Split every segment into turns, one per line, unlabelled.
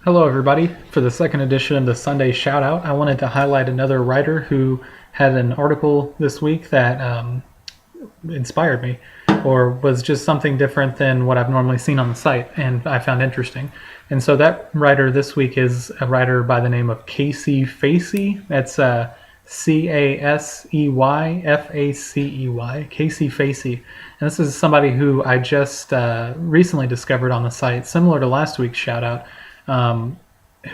Hello, everybody. For the second edition of the Sunday Shoutout, I wanted to highlight another writer who had an article this week that inspired me, or was just something different than what I've normally seen on the site, and I found interesting. And so that writer this week is a writer by the name of Casey Facey. That's Caseyfacey. Casey Facey. And this is somebody who I just recently discovered on the site, similar to last week's shoutout.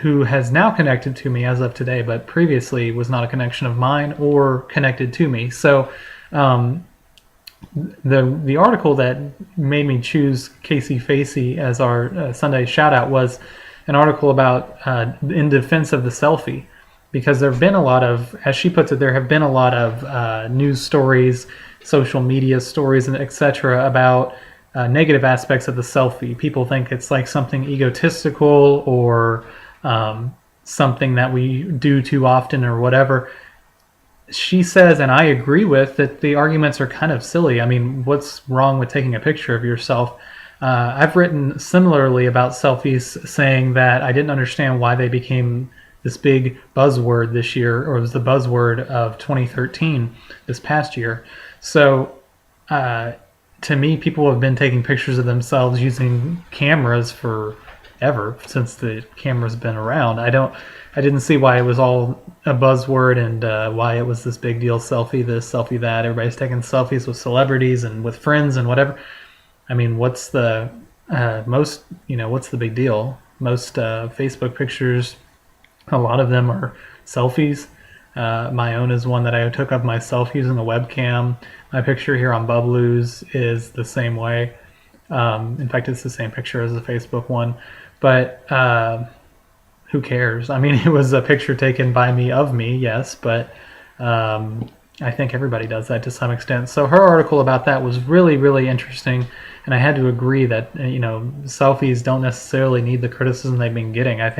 Who has now connected to me as of today, but previously was not a connection of mine or connected to me. So the article that made me choose Casey Facey as our Sunday shoutout was an article about in defense of the selfie, because there have been a lot of, as she puts it, there have been a lot of news stories, social media stories, and etc. about negative aspects of the selfie. People think it's like something egotistical or something that we do too often or whatever. She says, and I agree with, that the arguments are kind of silly. I mean, what's wrong with taking a picture of yourself? I've written similarly about selfies, saying that I didn't understand why they became this big buzzword this year, or it was the buzzword of 2013, this past year. So to me, people have been taking pictures of themselves using cameras forever, since the camera's been around. I didn't see why it was all a buzzword, and why it was this big deal. Selfie this, selfie that. Everybody's taking selfies with celebrities and with friends and whatever. I mean, what's the what's the big deal? Most Facebook pictures, a lot of them are selfies. My own is one that I took of myself using a webcam. My picture here on Bubblews is the same way. In fact, it's the same picture as the Facebook one. But who cares? I mean, it was a picture taken by me of me, yes, but I think everybody does that to some extent. So her article about that was really, really interesting, and I had to agree that selfies don't necessarily need the criticism they've been getting. I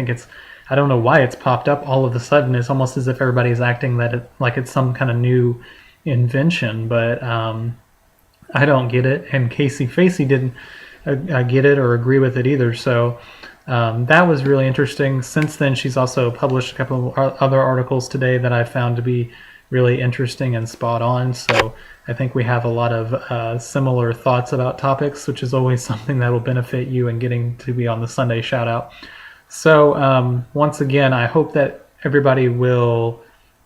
don't know why it's popped up all of a sudden. It's almost as if everybody's acting that like it's some kind of new invention, but I don't get it, and Casey Facey didn't get it or agree with it either. So that was really interesting. Since then, she's also published a couple of other articles today that I found to be really interesting and spot on. So I think we have a lot of similar thoughts about topics, which is always something that will benefit you in getting to be on the Sunday Shoutout. So once again, I hope that everybody will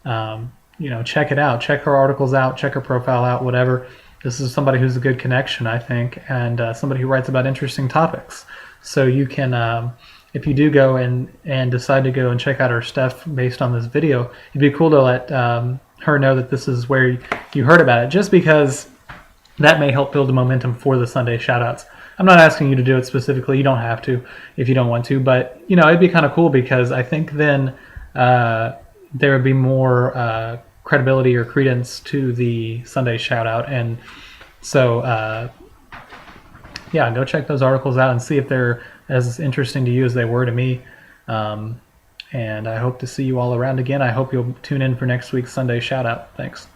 check it out, check her articles out, check her profile out, whatever. This is somebody who's a good connection, I think, and somebody who writes about interesting topics. So you can, if you do go and decide to go and check out her stuff based on this video, it'd be cool to let her know that this is where you heard about it, just because that may help build the momentum for the Sunday Shoutouts. I'm not asking you to do it specifically. You don't have to if you don't want to, but it'd be kind of cool, because I think then there would be more credibility or credence to the Sunday Shoutout. And so yeah, go check those articles out and see if they're as interesting to you as they were to me. And I hope to see you all around again. I hope you'll tune in for next week's Sunday Shoutout. Thanks.